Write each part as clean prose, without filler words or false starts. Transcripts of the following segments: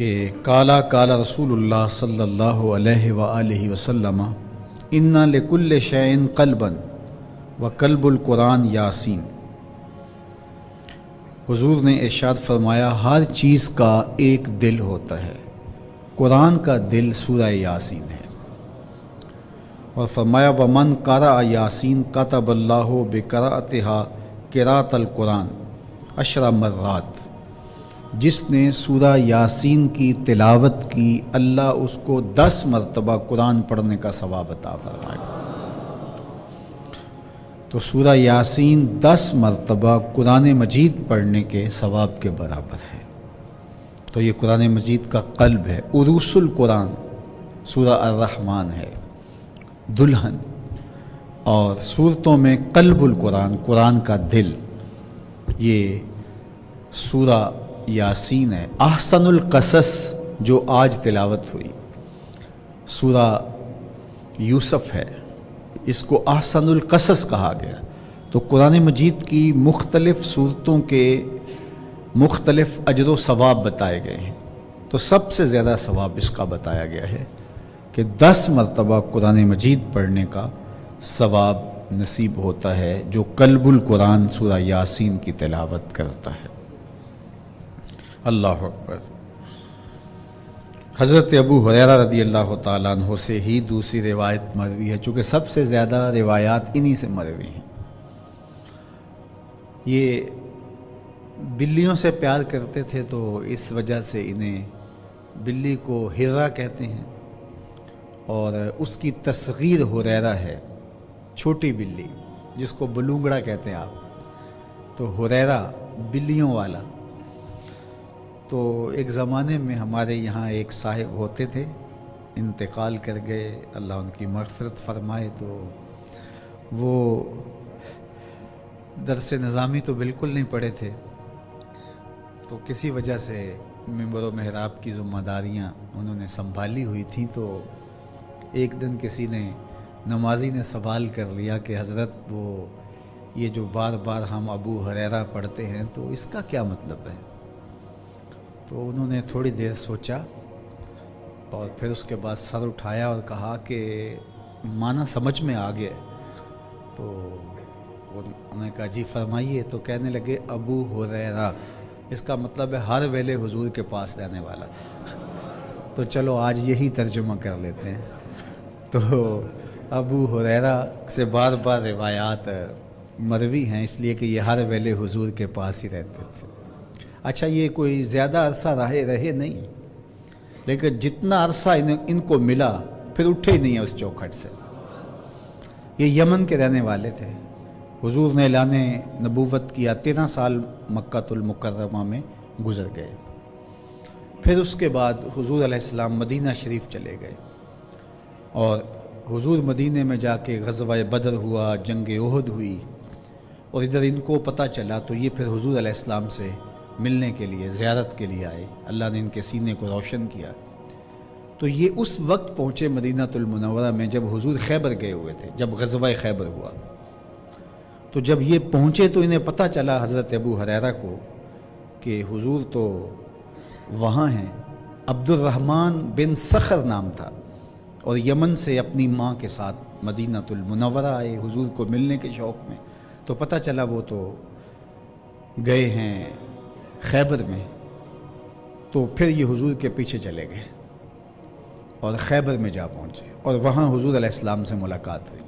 کہ قال رسول اللہ صلی اللہ علیہ وآلہ وسلم ان لکل شیء قلبا وقلب القرآن یاسین۔ حضور نے ارشاد فرمایا ہر چیز کا ایک دل ہوتا ہے، قرآن کا دل سورہ یاسین ہے۔ اور فرمایا ومن قرأ یاسین کتب اللہ بقراءتها قراءۃ القرآن 10 مرات۔ جس نے سورہ یاسین کی تلاوت کی اللہ اس کو 10 مرتبہ قرآن پڑھنے کا ثواب عطا فرمائے گا۔ تو سورہ یاسین 10 مرتبہ قرآن مجید پڑھنے کے ثواب کے برابر ہے۔ تو یہ قرآن مجید کا قلب ہے۔ عروس القرآن سورہ الرحمن ہے، دلہن، اور سورتوں میں قلب القرآن، قرآن کا دل، یہ سورہ یاسین ہے۔ احسن القصص جو آج تلاوت ہوئی سورہ یوسف ہے، اس کو احسن القصص کہا گیا۔ تو قرآن مجید کی مختلف صورتوں کے مختلف اجر و ثواب بتائے گئے ہیں۔ تو سب سے زیادہ ثواب اس کا بتایا گیا ہے کہ 10 مرتبہ قرآن مجید پڑھنے کا ثواب نصیب ہوتا ہے جو قلب القرآن سورہ یاسین کی تلاوت کرتا ہے۔ اللہ اکبر۔ حضرت ابو ہریرہ رضی اللہ تعالیٰ عنہ سے ہی دوسری روایت مروی ہے، چونکہ سب سے زیادہ روایات انہی سے مروی ہیں۔ یہ بلیوں سے پیار کرتے تھے تو اس وجہ سے انہیں بلی کو ہرہ کہتے ہیں، اور اس کی تصغیر ہریرہ ہے، چھوٹی بلی جس کو بلونگڑا کہتے ہیں آپ، تو ہریرہ بلیوں والا۔ تو ایک زمانے میں ہمارے یہاں ایک صاحب ہوتے تھے، انتقال کر گئے، اللہ ان کی مغفرت فرمائے۔ تو وہ درس نظامی تو بالکل نہیں پڑھے تھے، تو کسی وجہ سے منبر و محراب کی ذمہ داریاں انہوں نے سنبھالی ہوئی تھیں۔ تو ایک دن کسی نے نمازی نے سوال کر لیا کہ حضرت وہ یہ جو بار بار ہم ابو ہریرہ پڑھتے ہیں تو اس کا کیا مطلب ہے؟ تو انہوں نے تھوڑی دیر سوچا اور پھر اس کے بعد سر اٹھایا اور کہا کہ معنی سمجھ میں آ گیا۔ تو انہوں نے کہا جی فرمائیے۔ تو کہنے لگے ابو ہریرہ، اس کا مطلب ہے ہر ویلے حضور کے پاس رہنے والا۔ تو چلو آج یہی ترجمہ کر لیتے ہیں۔ تو ابو ہریرہ سے بار بار روایات مروی ہیں اس لیے کہ یہ ہر ویلے حضور کے پاس ہی رہتے تھے۔ اچھا، یہ کوئی زیادہ عرصہ رہے نہیں، لیکن جتنا عرصہ ان کو ملا پھر اٹھے ہی نہیں ہیں اس چوکھٹ سے۔ یہ یمن کے رہنے والے تھے۔ حضور نے اعلان نبوت کیا، 13 سال مکہ المکرمہ میں گزر گئے۔ پھر اس کے بعد حضور علیہ السلام مدینہ شریف چلے گئے، اور حضور مدینہ میں جا کے غزوہ بدر ہوا، جنگ احد ہوئی، اور ادھر ان کو پتہ چلا تو یہ پھر حضور علیہ السلام سے ملنے کے لیے، زیارت کے لیے آئے۔ اللہ نے ان کے سینے کو روشن کیا۔ تو یہ اس وقت پہنچے مدینہ المنورہ میں جب حضور خیبر گئے ہوئے تھے، جب غزوہ خیبر ہوا۔ تو جب یہ پہنچے تو انہیں پتہ چلا حضرت ابو ہریرہ کو کہ حضور تو وہاں ہیں۔ عبد الرحمن بن صخر نام تھا، اور یمن سے اپنی ماں کے ساتھ مدینہ المنورہ آئے حضور کو ملنے کے شوق میں۔ تو پتہ چلا وہ تو گئے ہیں خیبر میں۔ تو پھر یہ حضور کے پیچھے چلے گئے اور خیبر میں جا پہنچے، اور وہاں حضور علیہ السلام سے ملاقات ہوئی،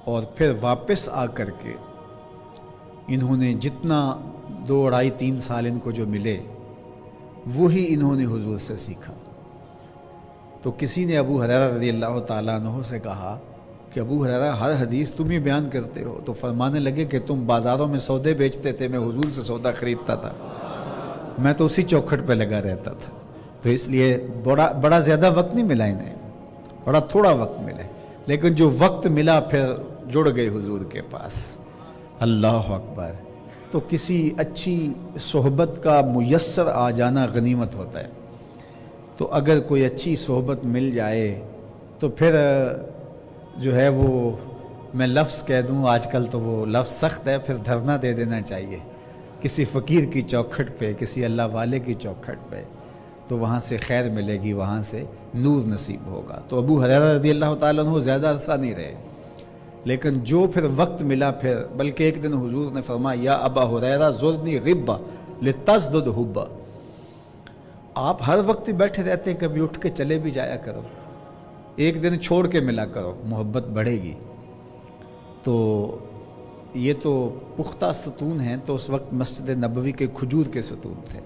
اور پھر واپس آ کر کے انہوں نے جتنا 2 2.5 3 سال ان کو جو ملے وہی انہوں نے حضور سے سیکھا۔ تو کسی نے ابو ہریرہ رضی اللہ تعالیٰ عنہ سے کہا کہ ابو ہریرہ ہر حدیث تم ہی بیان کرتے ہو۔ تو فرمانے لگے کہ تم بازاروں میں سودے بیچتے تھے، میں حضور سے سودا خریدتا تھا، میں تو اسی چوکھٹ پہ لگا رہتا تھا۔ تو اس لیے بڑا زیادہ وقت نہیں ملا انہیں، بڑا تھوڑا وقت ملا، لیکن جو وقت ملا پھر جڑ گئے حضور کے پاس۔ اللہ اکبر۔ تو کسی اچھی صحبت کا میسر آ جانا غنیمت ہوتا ہے۔ تو اگر کوئی اچھی صحبت مل جائے تو پھر جو ہے وہ، میں لفظ کہہ دوں آج کل تو وہ لفظ سخت ہے، پھر دھرنا دے دینا چاہیے کسی فقیر کی چوکھٹ پہ، کسی اللہ والے کی چوکھٹ پہ، تو وہاں سے خیر ملے گی، وہاں سے نور نصیب ہوگا۔ تو ابو ہریرہ رضی اللہ تعالیٰ عنہ زیادہ عرصہ نہیں رہے، لیکن جو پھر وقت ملا پھر، بلکہ ایک دن حضور نے فرمایا یا ابا ہریرہ زرنی غبہ لتزدد حبہ، آپ ہر وقت بیٹھے رہتے ہیں، کبھی اٹھ کے چلے بھی جایا کرو، ایک دن چھوڑ کے ملا کرو، محبت بڑھے گی۔ تو یہ تو پختہ ستون ہیں، تو اس وقت مسجد نبوی کے کھجور کے ستون تھے،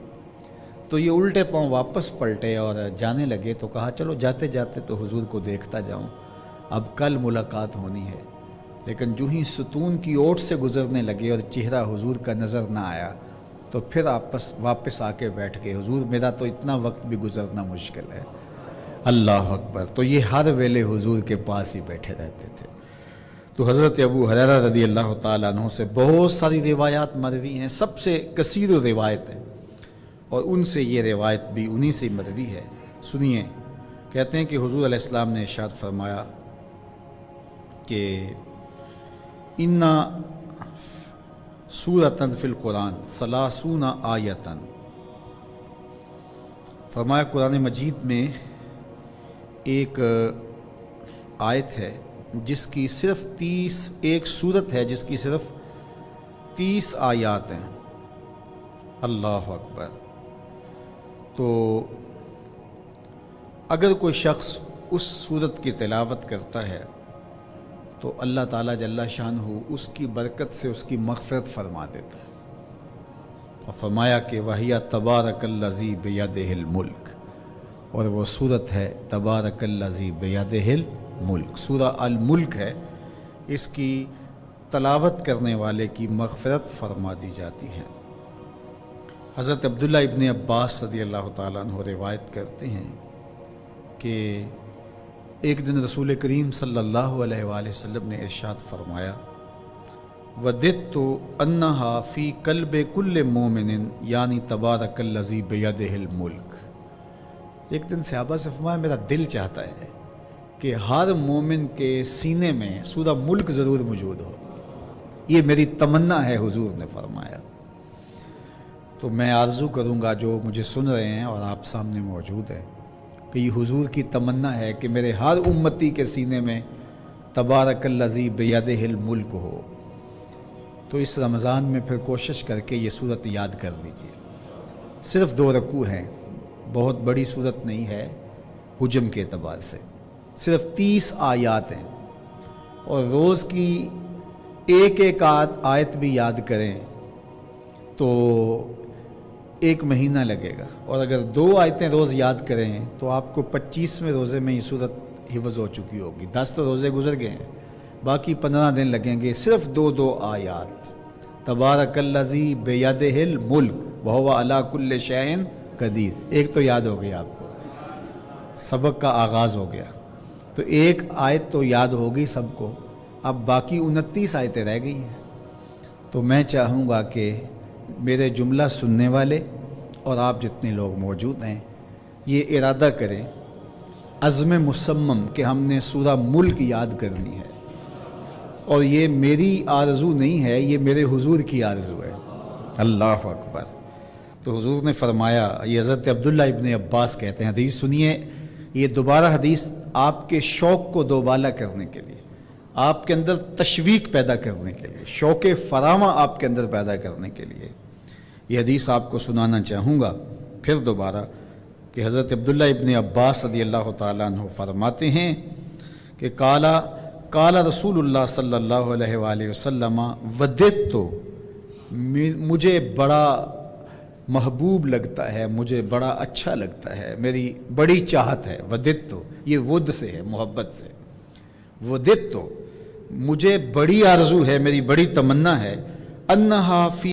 تو یہ الٹے پاؤں واپس پلٹے اور جانے لگے۔ تو کہا چلو جاتے جاتے تو حضور کو دیکھتا جاؤں، اب کل ملاقات ہونی ہے۔ لیکن جو ہی ستون کی اوٹ سے گزرنے لگے اور چہرہ حضور کا نظر نہ آیا، تو پھر واپس آ کے بیٹھ گئے، حضور میرا تو اتنا وقت بھی گزرنا مشکل ہے۔ اللہ اکبر۔ تو یہ ہر ویلے حضور کے پاس ہی بیٹھے رہتے تھے۔ تو حضرت ابو ہریرہ رضی اللہ تعالیٰ عنہ سے بہت ساری روایات مروی ہیں، سب سے کثیر روایت ہے، اور ان سے یہ روایت بھی انہی سے مروی ہے۔ سنیے، کہتے ہیں کہ حضور علیہ السلام نے ارشاد فرمایا کہ اِنَّ سورۃً فی القرآن ثلاثون آیۃً، فرمایا قرآن مجید میں ایک آیت ہے جس کی صرف 30، ایک سورت ہے جس کی صرف 30 آیات ہیں۔ اللہ اکبر۔ تو اگر کوئی شخص اس سورت کی تلاوت کرتا ہے تو اللہ تعالیٰ جل شانہ اس کی برکت سے اس کی مغفرت فرما دیتا ہے، اور فرمایا کہ وَهِيَ تَبَارَكَ الَّذِي بِيَدِهِ الْمُلْكُ، اور وہ سورت ہے تبارک الذی بیدہ الملک، سورہ الملک ہے، اس کی تلاوت کرنے والے کی مغفرت فرما دی جاتی ہے۔ حضرت عبداللہ ابن عباس رضی اللہ تعالیٰ عنہ روایت کرتے ہیں کہ ایک دن رسول کریم صلی اللہ علیہ وآلہ وسلم نے ارشاد فرمایا وَدِدْتُ أَنَّهَا فِي قَلْبِ كُلِّ مُؤْمِنٍ یعنی تبارک الذی بیدہ الملک۔ ایک دن صحابہ سے فرمایا میرا دل چاہتا ہے کہ ہر مومن کے سینے میں سورہ ملک ضرور موجود ہو، یہ میری تمنا ہے، حضور نے فرمایا۔ تو میں آرزو کروں گا جو مجھے سن رہے ہیں اور آپ سامنے موجود ہے کہ یہ حضور کی تمنا ہے کہ میرے ہر امتی کے سینے میں تبارک الذی بیدہ الملک ہو۔ تو اس رمضان میں پھر کوشش کر کے یہ صورت یاد کر لیجیے، صرف 2 رکوع ہیں، بہت بڑی صورت نہیں ہے حجم کے اعتبار سے، صرف 30 آیات ہیں، اور روز کی ایک آیت بھی یاد کریں تو 1 مہینہ لگے گا، اور اگر 2 آیتیں روز یاد کریں تو آپ کو 25ویں روزے میں یہ صورت حفظ ہو چکی ہوگی۔ 10 تو روزے گزر گئے ہیں، باقی 15 دن لگیں گے، صرف 2 آیات، تبارک الذی بیدہ الملک وہو علی کل شیء قدیر، ایک تو یاد ہو گیا، آپ کو سبق کا آغاز ہو گیا، تو 1 آیت تو یاد ہوگی سب کو، اب باقی 29 آیتیں رہ گئی ہیں۔ تو میں چاہوں گا کہ میرے جملہ سننے والے اور آپ جتنے لوگ موجود ہیں یہ ارادہ کریں، عزم مصمم کہ ہم نے سورہ ملک یاد کرنی ہے، اور یہ میری آرزو نہیں ہے، یہ میرے حضور کی آرزو ہے۔ اللہ اکبر۔ تو حضور نے فرمایا، یہ حضرت عبداللہ ابن عباس کہتے ہیں، حدیث سنیے، یہ دوبارہ حدیث آپ کے شوق کو دوبالا کرنے کے لیے، آپ کے اندر تشویق پیدا کرنے کے لیے، شوق فراواں آپ کے اندر پیدا کرنے کے لیے یہ حدیث آپ کو سنانا چاہوں گا پھر دوبارہ، کہ حضرت عبداللہ ابن عباس رضی اللہ تعالیٰ عنہ فرماتے ہیں کہ قال رسول اللہ صلی اللہ علیہ وآلہ وسلم وددت، مجھے بڑا محبوب لگتا ہے، مجھے بڑا اچھا لگتا ہے، میری بڑی چاہت ہے، وددت یہ ود سے ہے، محبت سے، وددت مجھے بڑی آرزو ہے، میری بڑی تمنا ہے، انہا فی